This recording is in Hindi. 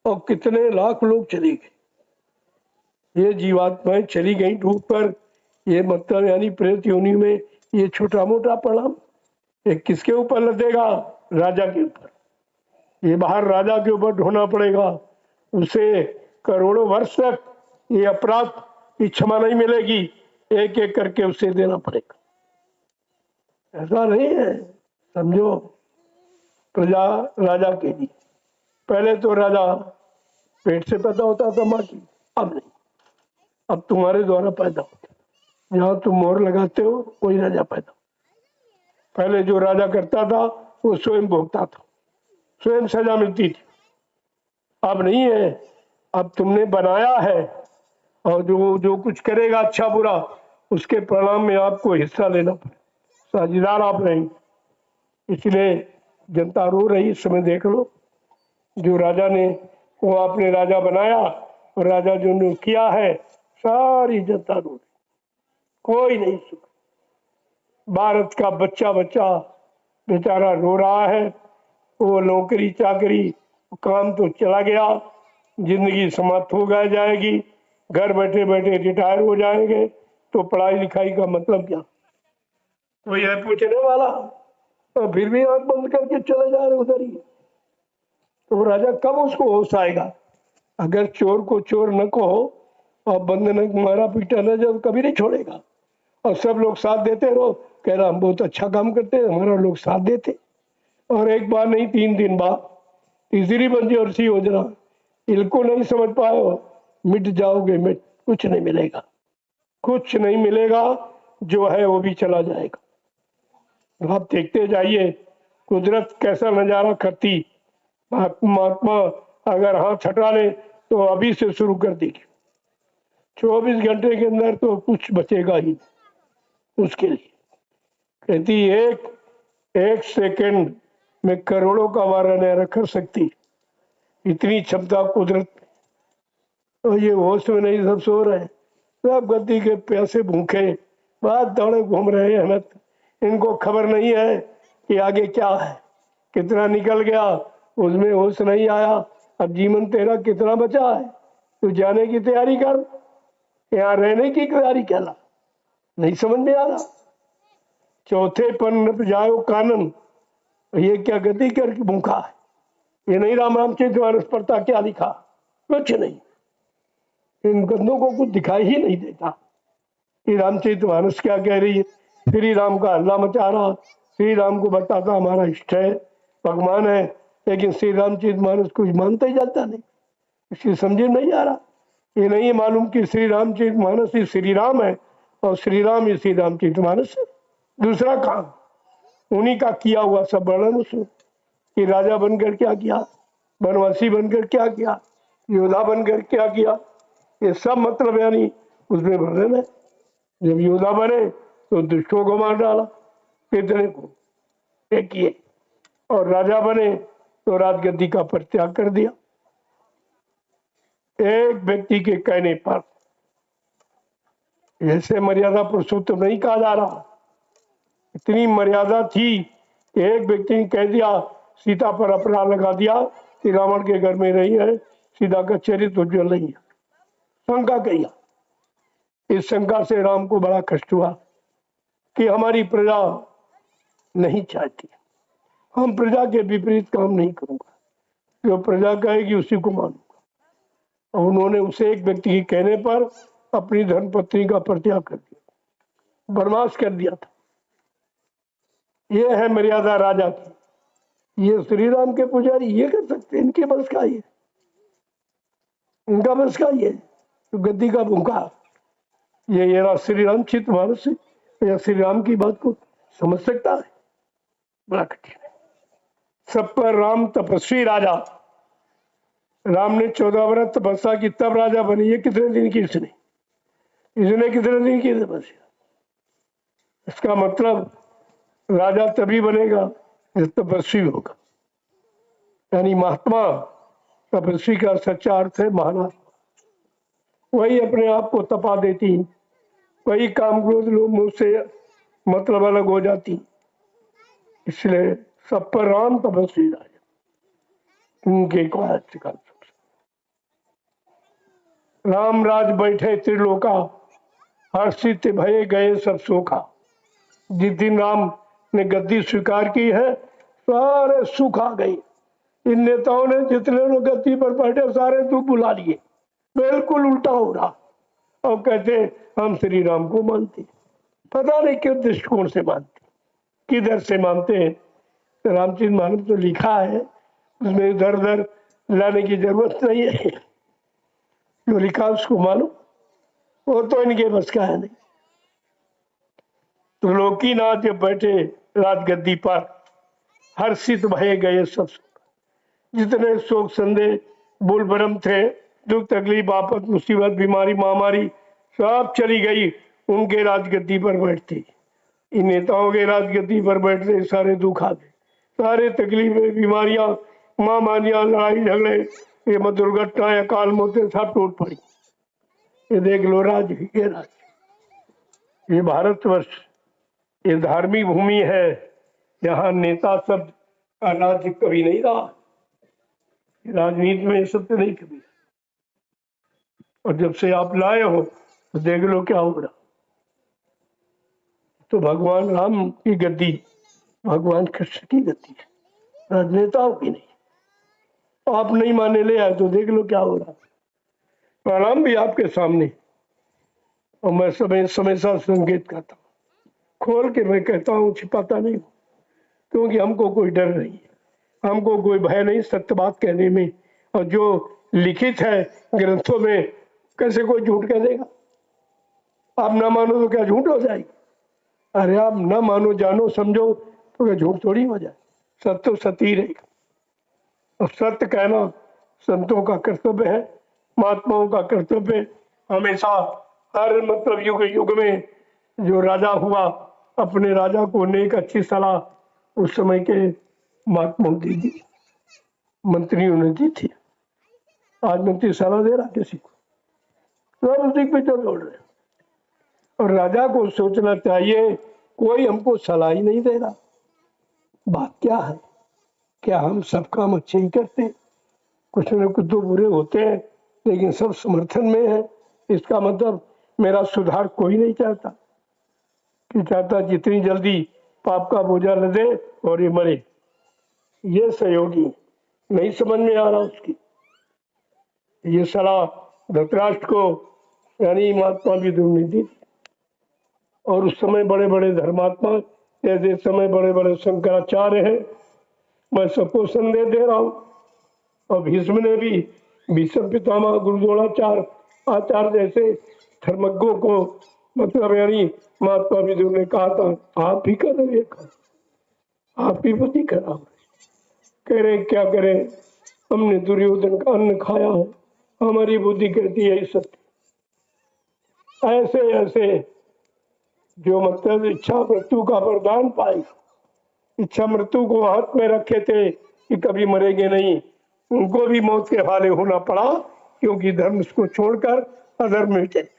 और कितने लाख लोग चले गए। ये जीवात्माएं चली गई ढूंढ पर, ये मतलब यानी प्रेत योनि में ये छोटा मोटा परिणाम ये किसके ऊपर लदेगा? राजा के ऊपर। ये बाहर राजा के ऊपर ढोना पड़ेगा, उसे करोड़ों वर्ष तक ये अपराध की क्षमा नहीं मिलेगी, एक एक करके उसे देना पड़ेगा। ऐसा नहीं है, समझो। प्रजा राजा के लिए, पहले तो राजा पेट से पैदा होता था माँ की, अब नहीं, अब तुम्हारे द्वारा पैदा होता। जहां तुम मोहर लगाते हो वही राजा पैदा। पहले जो राजा करता था वो स्वयं भोगता था, स्वयं सजा मिलती थी। अब नहीं है, अब तुमने बनाया है और जो जो कुछ करेगा अच्छा बुरा उसके परिणाम में आपको हिस्सा लेना पड़े, साझेदार आप रहेंगे। इसलिए जनता रो रही, इस समय देख लो। जो राजा ने वो आपने राजा बनाया और राजा जो ने किया है, सारी जनता रो रही, कोई नहीं सुख। भारत का बच्चा बच्चा बेचारा रो रहा है। वो नौकरी चाकरी काम तो चला गया, जिंदगी समाप्त हो गया जाएगी, घर बैठे बैठे रिटायर हो जाएंगे, तो पढ़ाई लिखाई का मतलब क्या? कोई है पूछने वाला? तो फिर भी आंख बंद करके चले जा रहे उधर ही। तो राजा कब उसको होश आएगा? अगर चोर को चोर न कहो और बंद न मारा पीटा न जाओ, कभी नहीं छोड़ेगा। और सब लोग साथ देते रहो, कह रहा हम बहुत अच्छा काम करते हैं, हमारा लोग साथ देते। और एक बार नहीं 3 दिन बाद तीसरी पंचवर्षीय योजना, इनको नहीं समझ पाए हो, मिट जाओगे, मिट कुछ नहीं मिलेगा, कुछ नहीं मिलेगा, जो है वो भी चला जाएगा। आप देखते जाइए कुदरत कैसा नजारा करती। महात्मा अगर हाथ हटा ले तो अभी से शुरू कर देगी, 24 घंटे के अंदर तो कुछ बचेगा ही उसके लिए। कहती एक सेकंड में करोड़ों का वारा नहीं कर सकती, इतनी क्षमता कुदरत। तो ये होश में नहीं, सब सो रहे हैं, सब गद्दी के प्यासे भूखे बात दौड़े घूम रहे हैं। इनको खबर नहीं है कि आगे क्या है, कितना निकल गया उसमें होश नहीं आया। अब जीवन तेरा कितना बचा है, तू जाने की तैयारी कर, यहाँ रहने की तैयारी कहला, नहीं समझ में आ रहा। चौथे पर न जाओ कानन, ये क्या गति करके भूखा है? ये नहीं रामचरितमानस पढ़ता क्या लिखा? कुछ नहीं, इन गंदों को कुछ दिखाई ही नहीं देता कि रामचरितमानस क्या कह रही है। श्री राम का हल्ला मचा रहा, श्री राम को बताता हमारा इष्ट है, भगवान है, लेकिन श्री रामचरितमानस कुछ मानता ही जाता नहीं, इसलिए समझ नहीं आ रहा। ये नहीं मालूम कि श्री रामचरितमानस ही श्री राम है और श्री राम ही श्री रामचरितमानस है। दूसरा काम उन्हीं का किया हुआ सब वर्णन उसमें, कि राजा बनकर क्या किया, वनवासी बनकर क्या किया, योद्धा बनकर क्या किया, ये सब मतलब यानी उसमें वर्णन है। जब योद्धा बने तो दुष्टों को मार डाला, कितने को एक किए, और राजा बने तो राजगद्दी का परित्याग कर दिया। एक व्यक्ति के कहने पर, ऐसे मर्यादा पुरुषोत्तम नहीं कहा जा रहा, इतनी मर्यादा थी कि एक व्यक्ति ने कह दिया, सीता पर अपराध लगा दिया कि रावण के घर में रही है, सीता का चरित्र उज्ज्वल नहीं है, शंका किया। इस शंका से राम को बड़ा कष्ट हुआ कि हमारी प्रजा नहीं चाहती, हम प्रजा के विपरीत काम नहीं करूंगा, जो प्रजा कहेगी उसी को मानूंगा। और उन्होंने उसे एक व्यक्ति के कहने पर अपनी धर्मपत्नी का परित्याग कर दिया, वनवास कर दिया था। ये है मर्यादा राजा की। ये श्री राम के पुजारी ये कर सकते, इनके बस का ये, इनका बस का ये तो गद्दी का भूखा। ये श्री राम चित्तमानस या श्री राम की बात को समझ सकता है? बड़ा कठिन है। सब पर राम तपस्वी राजा, राम ने 14 वर्ष तपस्या की तब राजा बनी। ये कितने दिन की इसने कितने दिन की तपस्या? इसका मतलब राजा तभी बनेगा जब तपस्वी होगा, यानी महात्मा। तपस्वी का सच्चा अर्थ है महात्मा। वही अपने आप को तपा देती, वही काम क्रोध लोग मुंह से मतलब अलग हो जाती। इसलिए सब पर राम तपस्वी राजा, उनके राम राज बैठे त्रिलोका, हर्षित भये गए सब सोखा। जिस दिन राम ने गद्दी स्वीकार की है, सारे सुख आ गए। इन नेताओं ने जितने लोग गद्दी पर बैठे सारे दुख बुला लिए। बिल्कुल उल्टा हो रहा। अब कहते हम श्री राम को मानते, पता नहीं किस दृष्टिकोण से मानते, किधर से मानते हैं। तो रामचरित मानस तो लिखा है, उसमें इधर उधर लाने की जरूरत नहीं है। जो लिखा उसको मानो, वो तो इनके बस का है नहीं। तो लोकीनाथ जब बैठे राजगद्दी पर, हर्षित भये गए सब। जितने शोक संदेह बुलबरम थे, दुख तकलीफ आफत मुसीबत बीमारी महामारी सब चली गई उनके राजगद्दी पर बैठते। इन नेताओं के राजगद्दी पर बैठते सारे दुख आ गए, सारे तकलीफें बीमारियां महामारियां लड़ाई झगड़े ये दुर्घटनाएं अकाल मौतें सब टूट पड़ी। ये देख लो राज, ये राज, ये भारतवर्ष, ये धार्मिक भूमि है। यहाँ नेता शब्द का राज्य कभी नहीं रहा, राजनीति में सत्य नहीं कभी। और जब से आप लाए हो तो देख लो क्या हो रहा। तो भगवान राम की गद्दी भगवान कृष्ण की गद्दी है, राजनेताओं की नहीं। आप नहीं माने ले आए तो देख लो क्या हो रहा। प्रणाम भी आपके सामने, और मैं समय समय साथ संकेत करता हूँ, खोल के मैं कहता हूँ, छिपाता नहीं हूँ, क्योंकि हमको कोई डर नहीं है, हमको कोई भय नहीं सत्य बात कहने में। और जो लिखित है ग्रंथों में, कैसे कोई झूठ कह देगा। आप ना मानो तो क्या झूठ हो जाएगी। अरे आप ना मानो, जानो समझो तो क्या झूठ थोड़ी हो जाए। सत्य तो सत्य ही रहेगा। और सत्य कहना संतों का कर्तव्य है, महात्माओं का कर्तव्य है। हमेशा हर मतलब युग युग में जो राजा हुआ, अपने राजा को नेक अच्छी सलाह उस समय के महात्माओं दी थी, मंत्रियों ने दी थी। आज मंत्री सलाह दे रहा किसी को, सब उसी पे चल दौड़ रहे। और राजा को सोचना चाहिए, कोई हमको सलाह ही नहीं दे रहा। बात क्या है, क्या हम सब काम अच्छे ही करते? कुछ न कुछ तो बुरे होते हैं, लेकिन सब समर्थन में है। इसका मतलब मेरा सुधार कोई नहीं चाहता, कि चाहता जितनी जल्दी पाप का बोझा न दे और ये मरे। ये सहयोगी नहीं समझ में आ रहा उसकी। ये सलाह धृतराष्ट्र को यानी महात्मा विदुर ने दी। और उस समय बड़े बड़े धर्मात्मा, जैसे समय बड़े बड़े शंकराचार्य हैं, मैं सबको संदेश दे रहा हूँ। और भीष्म ने भी, भीष्म पितामह गुरुद्रोणाचार्य आचार्य जैसे धर्मज्ञों को मतलब यानी महात्मा विदुर ने कहा था, आप भी कर रहे, आप ही बुद्धि खराब है। कह रहे क्या करें, हमने दुर्योधन का अन्न खाया है, हमारी बुद्धि कहती है सत्य। ऐसे ऐसे जो मतलब इच्छा मृत्यु का वरदान पाए, इच्छा मृत्यु को हाथ में रखे थे कि कभी मरेंगे नहीं, उनको भी मौत के हवाले होना पड़ा, क्योंकि धर्म को छोड़कर अधर्म में चले।